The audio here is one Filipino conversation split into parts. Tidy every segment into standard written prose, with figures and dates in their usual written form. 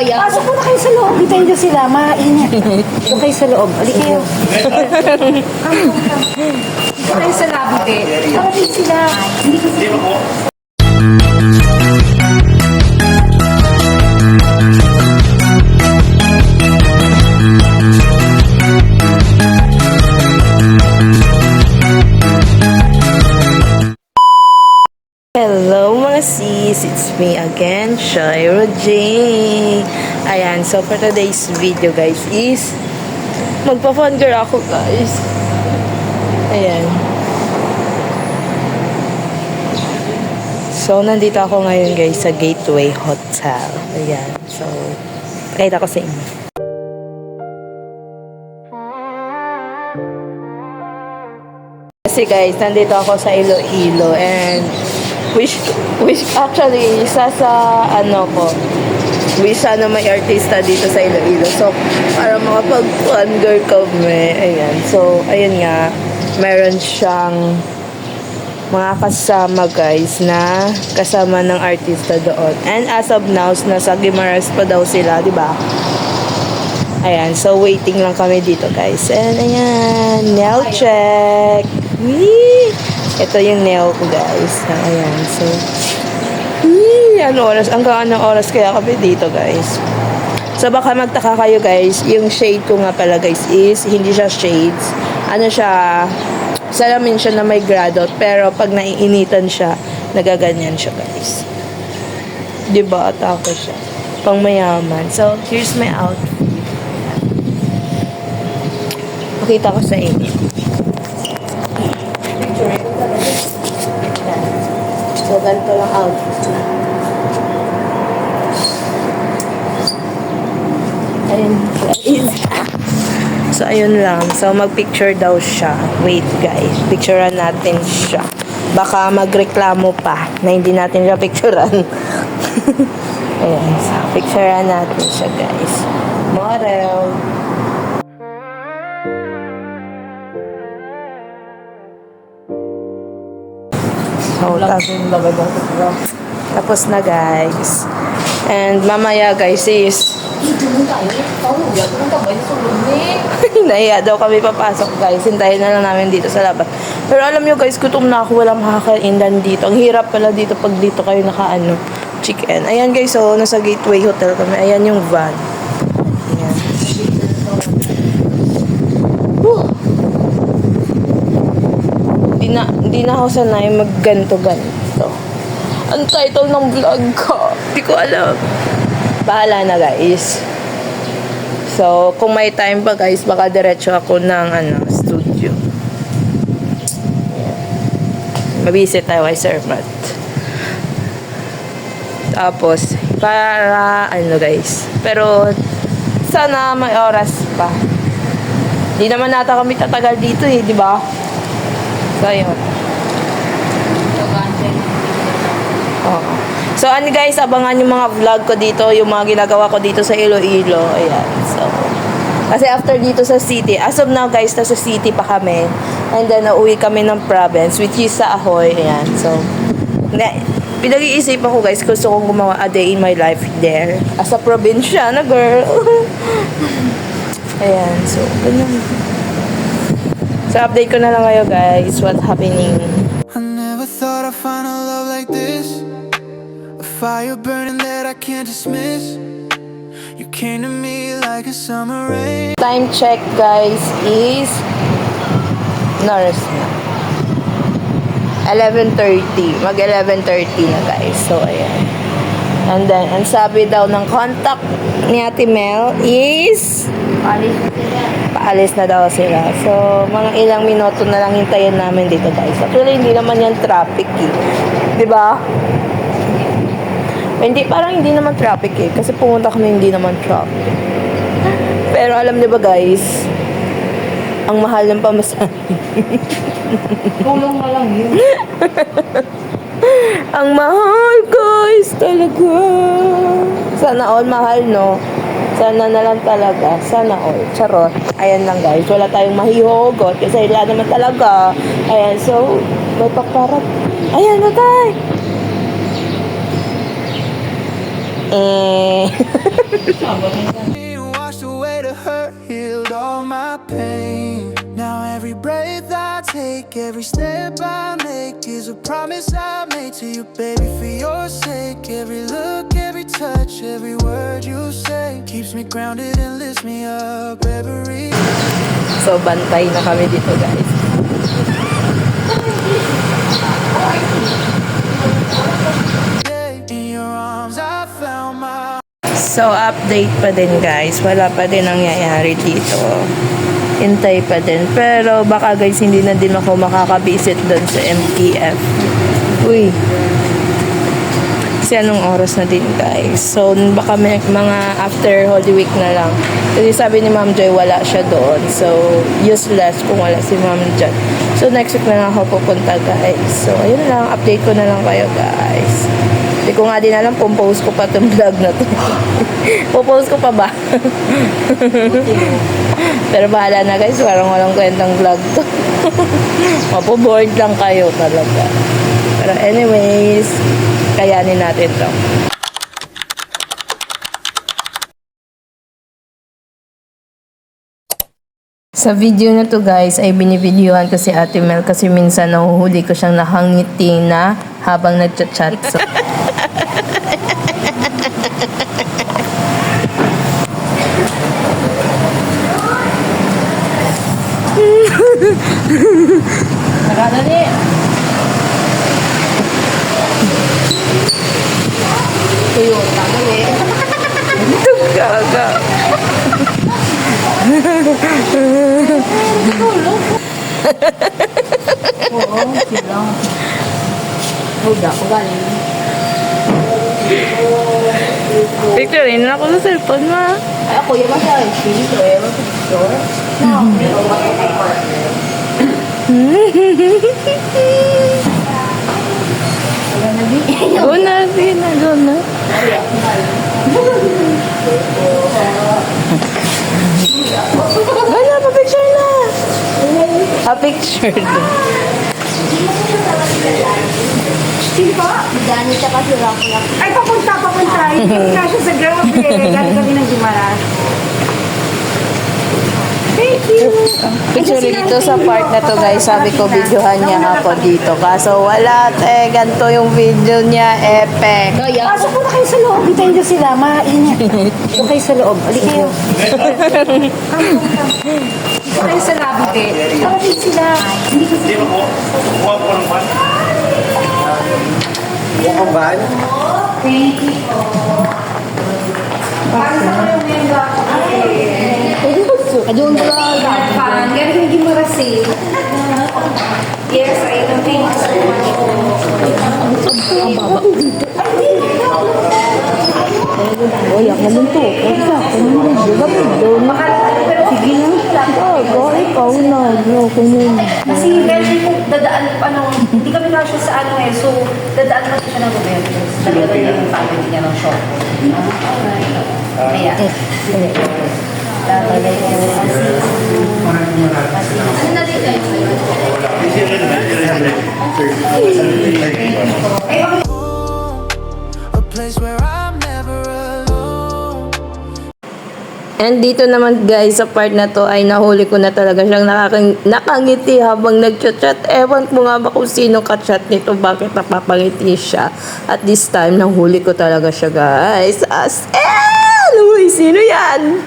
Pasok muna kayo sa loob. Hintayin nyo sila. Mainit. Doon kayo sa loob. Alik kayo. Doon kayo sa lobby. Parating sila. Hindi kasi... Hello mga sis, it's me again, Shairo J. Ayan, so for today's video guys is magpa-fun girl ako guys. Ayan. So nandito ako ngayon guys sa Gateway Hotel. Ayan, so pakita ko sa inyo. Kasi guys, nandito ako sa Iloilo and wish actually isa sa ano ko wish sana may artista dito sa Iloilo, so para makapag-fun girl kami. Ayan, so ayun nga, meron siyang mga kasama guys na kasama ng artista doon, and as of now nasa Guimaras pa daw sila, di ba? Ayan, so waiting lang kami dito guys, and ayan, nail check. Wee! Ito yung nail ko guys. Ayan, so ano oras? Hanggang anong oras kaya kami dito guys? So baka magtaka kayo guys, yung shade ko nga pala guys is hindi siya shades. Ano siya, salamin siya na may gradot, pero pag naiinitan siya, nagaganyan siya guys. Diba? Atake siya. Pang mayaman. So here's my outfit. Pakita ko sa inyo. So, ganito lang outfit. Ayun, guys. So, ayun lang. So, mag-picture daw siya. Wait, guys. Picturean natin siya. Baka magreklamo pa na hindi natin siya picturean. Ayan. So, picturean natin siya, guys. Model. So, tapos na guys. And mamaya guys is nahiya daw kami papasok guys. Hintayin na lang namin dito sa labas. Pero alam nyo guys, gutom na ako. Walang makakaindan dito. Ang hirap pala dito pag dito kayo nakaano chicken. Ayan guys, so nasa Gateway Hotel kami. Ayan yung van. Ayan. Hindi na ako sanay magganto-ganto. Ang title ng vlog ko, hindi ko alam. Bahala na guys. So, kung may time pa guys, baka diretso ako ng studio. Mabisit tayo kay Sir Matt. Tapos, para guys. Pero, sana may oras pa. Hindi naman nata kami tatagal dito di ba? So, ayun. So, guys, abangan yung mga vlog ko dito, yung mga ginagawa ko dito sa Iloilo. Ayan. So, kasi after dito sa city, as of now, guys, nasa city pa kami. And then, nauwi kami ng province, which is sa Ahoy. Ayan. So, pinag-iisipan ko, guys, gusto kong gumawa a day in my life there. As a probinsya na girl. Ayan. So, ganyan. So, update ko na lang kayo guys, what's happening. I never thought I'd find a love like this, a fire burning that I can't dismiss. You came to me like a summer rain. Time check guys is Norris na 11:30, mag 11:30 na guys. So, ayan. And then, ang sabi daw ng contact ni Ate Mel is paalis na daw sila. So, mga ilang minuto na lang hintayin namin dito guys. Actually, hindi naman yan traffic diba? Hindi, parang hindi naman traffic kasi pumunta kami hindi naman traffic. Pero alam niyo ba guys, ang mahal ng pamasahe. Tulong na lang yun. Ang mahal guys talaga. Sana all mahal no. Sana na lang talaga. Sana all. Charot. Ayan lang guys. Wala tayong mahihugot kasi wala naman talaga. Ayan. So, may pakparap. Ayan na tayo. Washed away the hurt, healed all my pain. Now every breath I take, every step I make is a promise I made to you, baby, for your sake. Every look, every touch, every word you say keeps me grounded and lifts me up every So, bantay na kami dito, guys. day. In your arms I found my So, update pa din, guys. Wala pa din nangyayari dito. Hintay pa din. Pero, baka, guys, hindi na din ako makakabisit doon sa MTF. Uy. Kasi anong oras na din, guys. So, baka may mga after Holy Week na lang. Kasi sabi ni Ma'am Joy, wala siya doon. So, useless kung wala si Ma'am Joy. So, next week na lang ako pupunta, guys. So, ayun lang. Update ko na lang kayo, guys. Hindi ko nga din alam kung post ko pa itong vlog na to. Popost ko pa ba? Pero bahala na, guys. Parang walang kwentang vlog to. Mapoboard lang kayo talaga. Pero anyways, kayanin natin to. Sa video na to, guys, ay binibidyohan ko si Ate Mel kasi minsan nahuhuli ko siyang nakangiti na habang nagchat-chat. So, Nakadali. Tuyo, nakadali. gaga. Oo, silang. Huwag ako galing. Picturein na ako sa cellphone mo. Ay, ako yung masaya. Pili ko eh. Picture. Go na, sige na, go na. Gana, pa-picture na. Pa-picture na. Sino pa? Gani siya kasi rock. Ay, papunta. Hindi ka siya sa ground eh. Gani kami ng Gumaras. Thank you. Picture dito sa part na to, guys. Sabi ko, videohan niya ako dito. Kaso wala, ganito yung video niya, epic. Pasok po na kayo sa loob. Hintayin niyo sila. Mainit. Doon kayo sa loob. Ali kayo. Dito kayo sa lobby. Parating sila. Hindi ko sila. Mukhang ban? Thank you. Para sa kayo ngayon ba? Doon ko lang. Gani kong Gumaras eh. Yes, I don't think so much. Ang baba. Uy, ako naman to. Sige na. Ikaw na. Kasi medyo dadaan pa hindi kami na siya sa ano eh. So, dadaan pa siya ng gobyerno. Talaga yung family niya ng shop. Ayan. Ano na din kayo? a place where I'm never alone. And dito naman, guys, sa part na to ay nahuli ko na talaga siyang nakangiti habang nagchat-chat. Ewan ko nga ba kung sino ka-chat nito, bakit napapangiti siya. At this time, nahuli ko talaga siya, guys. As uy, sino yan?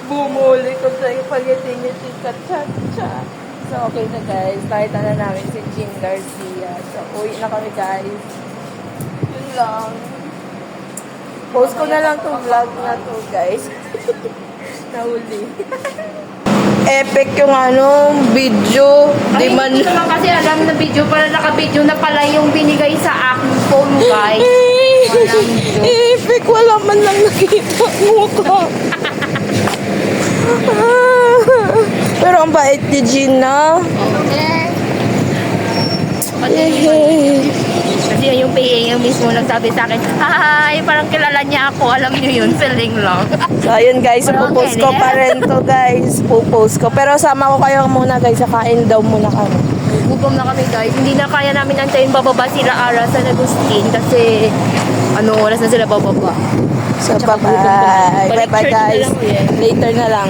Bumuli ko sa ipangiti-ngiti ka-chat siya. So, okay na, guys. Nakita na namin si Jean Garcia. So, uwi na kami, guys. Yun lang. Post ko na lang tong vlog na to, guys. Nahuli. Epic yung video. Di man... Hindi ko naman kasi alam na video, para naka-video na pala yung binigay sa aking phone, guys. Epic, wala man lang nakita mukha. Pero ang bait ni Gina. Kasi yung PA yung mismo nagsabi sa akin, hi, parang kilala niya ako. Alam niyo yun, feeling lang. So, ayun guys, pupost ko pa rin to, guys. Pupost ko. Pero sama ko kayo muna, guys. Sa kain daw muna kami. nagugutom na kami guys. Hindi na kaya namin antayin bababa sila Ara sa Agustin kasi anong oras na sila bababa. So, bye-bye. Bye-bye, guys. Later na lang.